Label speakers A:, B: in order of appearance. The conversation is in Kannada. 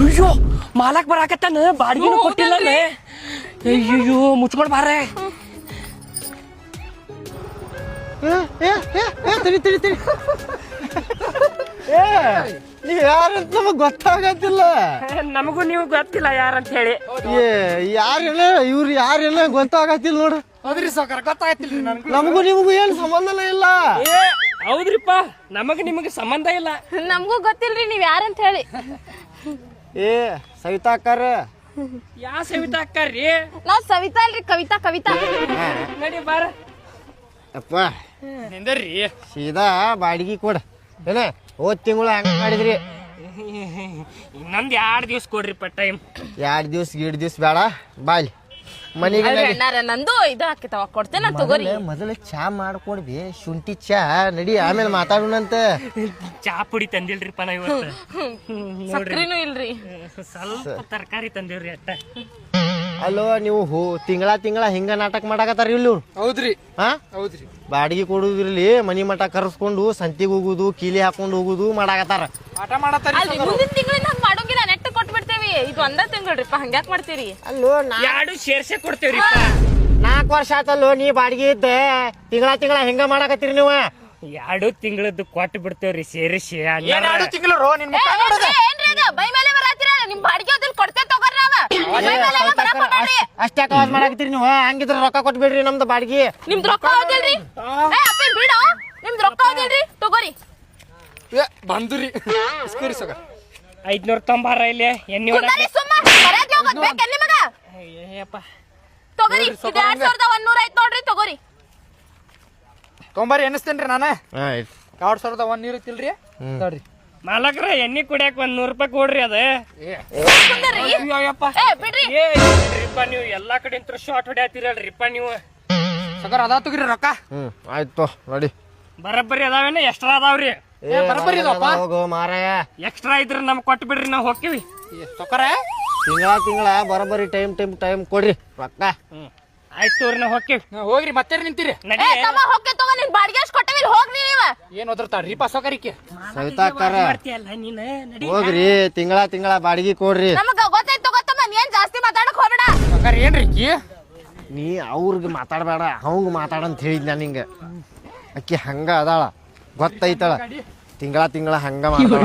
A: ಅಯ್ಯೋ ಮಾಲಕ್ ಬರಾಕತ್ತಾನ ಬಾಡಿಗೆನೂ ಕೊಟ್ಟಿಲ್ಲ ಅಯ್ಯಯ್ಯೋ ಮುಚ್ಕೊಂಡ್ ಬಾರೆ
B: ತಿಳಿ ತಿಳಿ ತಿಳಿ ನೀವ್ ಯಾರಂತ ನಮಗ್ ಗೊತ್ತಾಗತ್ತಿಲ್ಲ.
A: ನಮಗೂ ನೀವು ಗೊತ್ತಿಲ್ಲ ಯಾರಂತ ಹೇಳಿ.
B: ಯಾರೆಲ್ಲ ಇವ್ರು ಯಾರೆಲ್ಲ ಗೊತ್ತಾಗತ್ತಿಲ್ಲ ನೋಡ್ರಿ.
C: ಹೌದ್ರಿ ಸಾವ್ಕಾರ ಗೊತ್ತಾಗತ್ತಿಲ್ರಿ
B: ನಮಗೂ ನಿಮಗೂ ಏನ್ ಸಂಬಂಧನೇ ಇಲ್ಲ.
A: ಹೌದ್ರಿಪ್ಪ ನಮಗ ನಿಮಗ ಸಂಬಂಧ ಇಲ್ಲ.
D: ನಮಗೂ ಗೊತ್ತಿಲ್ರಿ ನೀವ್ ಯಾರಂತ ಹೇಳಿ.
B: ಸವಿತಾ ಅಕ್ಕಾರ.
A: ಯಾ ಸವಿತಾ ಅಕ್ಕಾರ್ರಿ?
D: ನಾವ್ ಸವಿತಾ ಅಲ್ರಿ ಕವಿತಾ ಕವಿತಾ.
A: ನಡಿ ಬಾರ
B: ಅಪ್ಪ
A: ನಿಂದರ್ರಿ
B: ಸೀದಾ ಬಾಡಿಗೆ ಕೊಡ. ಏನ ಹೋದ್ ತಿಂಗಳು ಹಂಗ ಮಾಡಿದ್ರಿ.
A: ಇನ್ನೊಂದ್ 2 ದಿವ್ಸ ಕೊಡ್ರಿಪ್ಪ ಟೈಮ್.
B: 2 ದಿವ್ಸ ಬೇಡ ಬಾಯ್ ಮನಿಗೆ
D: ನಂದು ಇದು ಹಾಕಿತಾವ ಕೊಡ್ತೇನೆ ತಗೋರಿ.
B: ಮೊದಲ ಚಾ ಮಾಡ್ಕೊಡ್ಬಿ ಶುಂಠಿ ಚಾ ನಡಿ ಆಮೇಲೆ ಮಾತಾಡೋಣಂತ.
A: ಚಾ ಪುಡಿ ತಂದಿಲ್ರಿಪ್ಪ ನಾ ಇವತ್ತು.
D: ಸಕ್ರಿನೂ ಇಲ್ರಿ.
A: ಸ್ವಲ್ಪ ತರಕಾರಿ ತಂದಿವ್ರಿ ಅಟ್ಟ.
B: ಅಲ್ಲೋ ನೀವು ತಿಂಗಳ ಹಿಂಗ ನಾಟಕ ಮಾಡಾಕತ್ತಾರ ಇಲ್ಲಿ.
C: ಹೌದ್ರಿ
B: ಹಾ
C: ಹೌದ್ರಿ
B: ಬಾಡಿಗೆ ಕೊಡುದಿರ್ಲಿ ಮನಿ ಮಠ ಕರ್ಸ್ಕೊಂಡು ಸಂತಿಗೆ ಹೋಗುದು ಕೀಲಿ ಹಾಕೊಂಡು ಹೋಗುದು ಮಾಡಾಕತ್ತಾರ.
C: ಆಟ ಮಾಡತ್ತಾರ.
D: ಮುಂದಿನ ತಿಂಗಳಿಂದ ಹಂಗ ಮಾಡೋಂಗಿಲ್ಲ ನೆಟ್ ಕೊಟ್ಟು ಬಿಡ್ತೇವಿ. ಇದು ಒಂದ ತಿಂಗಳ್ರಿಪ್ಪ ಹಂಗ್ಯಾಕ್ ಮಾಡ್ತೀರಿ?
B: ಅಲ್ಲೋ
A: 2 ಸೇರ್ಸೆ ಕೊಡ್ತೇವ್ರಿ.
B: 4 ವರ್ಷ ಆತಲ್ಲೋ ನೀ ಬಾಡಿಗೆ ಇದ್ದ ತಿಂಗಳ ಹಿಂಗ ಮಾಡಾಕತ್ತೀರಿ ನೀವು.
A: 2 ತಿಂಗಳದ್ದು ಕೊಟ್ಟು ಬಿಡ್ತೇವ್ರಿ ಸೇರಿಸಿ.
C: 2 ತಿಂಗಳು ನಿನ್ ಮುಖ ನೋಡದ
D: ಏನ್ರಿ ಅದು ಬೈ ಮೇಲೆ ಬರಾತೀರ? ನಿಮ್ ಬಾಡಿಗೆ ಅದನ್ನ ಕೊಡ್ತೇವೆ ತಗೋರಿ.
B: ಅಷ್ಟ್ಯಾಕ ಅವಾಜ್ ಮಾಡಾಕತ್ತೀರಿ ನೀವು? ಹಂಗಿದ್ರ ರೊಕ್ಕ ಕೊಟ್ಬಿಡ್ರಿ ನಮ್ದು ಬಾಡಿಗೆ.
D: ನಿಮ್ದು ರೊಕ್ಕ ಹೋದಿಲ್ರಿ? ಬಿಡು ನಿಮ್ದು ರೊಕ್ಕ ಹೋದಿಲ್ರಿ ತಗೋರಿ.
C: ಬಂದ್ರಿ ಇಸ್ಕೂರಿ ಸಗ
A: 590 ಇಲ್ಲಿ ಎಣ್ಣೆ
D: ತಗೋರಿ. 2100 ಆಯ್ತು ನೋಡ್ರಿ ತಗೋರಿ.
C: ತೊಂಬರಿ ಎನಿಸ್ತೇನ್ರಿ ನಾನು. 2100 ಇತ್ತಿಲ್ರಿ ನೋಡ್ರಿ.
A: ಮಾಲಕ್ರ ಎಣ್ಣೆ ಕುಡಿಯಾಕ 100 ರೂಪಾಯಿ ಕೊಡ್ರಿ. ಅದ ಬಿಡ್ರಿಪ್ಪ ನೀವು ಎಲ್ಲಾ ಕಡೆ ಶಾರ್ಟ್ ಹೊಡ್ಯಾತಿರಲ್ರಿಪ್ಪ ನೀವು.
C: ಸಗರ್ ಅದಾವ ತಗೋರಿ ರೊಕ್ಕ.
B: ಆಯ್ತು ನೋಡಿ
A: ಬರಬ್ಬರಿ ಅದಾವೇನ ಎಕ್ಸ್ಟ್ರಾ ಅದಾವ್ರಿ?
C: ಬರಬ್ಬರಿ
B: ಹೋಗೋ ಮಾರಾಯ.
A: ಎಕ್ಸ್ಟ್ರಾ ಇದ್ರ ನಮ್ಗೆ ಕೊಟ್ಟು ಬಿಡ್ರಿ ನಾವ್ ಹೋಗ್ತೀವಿ.
C: ಸೊಕರ
B: ತಿಂಗಳ ಬರಬ್ಬರಿ ಟೈಮ್ ಕೊಡ್ರಿ ರೊಕ್ಕ.
A: ಆಯ್ತು ತೋರಿ ನಾವ್ ಹೋಗ್ತೀವಿ.
C: ಹೋಗ್ರಿ ಮತ್ತೆ ನಿಂತೀರಿ. ಏನ್ ಓದಿರ್ತಾರ್ರಿಪ್ಪ ಸೊಕರಿಕೆ.
B: ಸವಿತಾ ಅಕ್ಕಾರ
A: ನೀನ್
B: ಹೋಗ್ರಿ ತಿಂಗಳ ಬಾಡಿಗೆ ಕೊಡ್ರಿ.
D: ಜಾಸ್ತಿ ಮಾತಾಡಕ್ ಹೋಗ್ಬೇಡ.
C: ಸೊಕರ್ ಏನ್ರಿ
B: ನೀ ಅವ್ರಿಗೆ ಮಾತಾಡಬೇಡ ಅವಂಗ ಮಾತಾಡಂತ ಹೇಳಿದ್ ನಾನು ಹಿಂಗ. ಅಕ್ಕಿ ಹಂಗ ಅದಾಳ ಗೊತ್ತೈತಳ ತಿಂಗಳ ಹಂಗ ಮಾತಾಡ.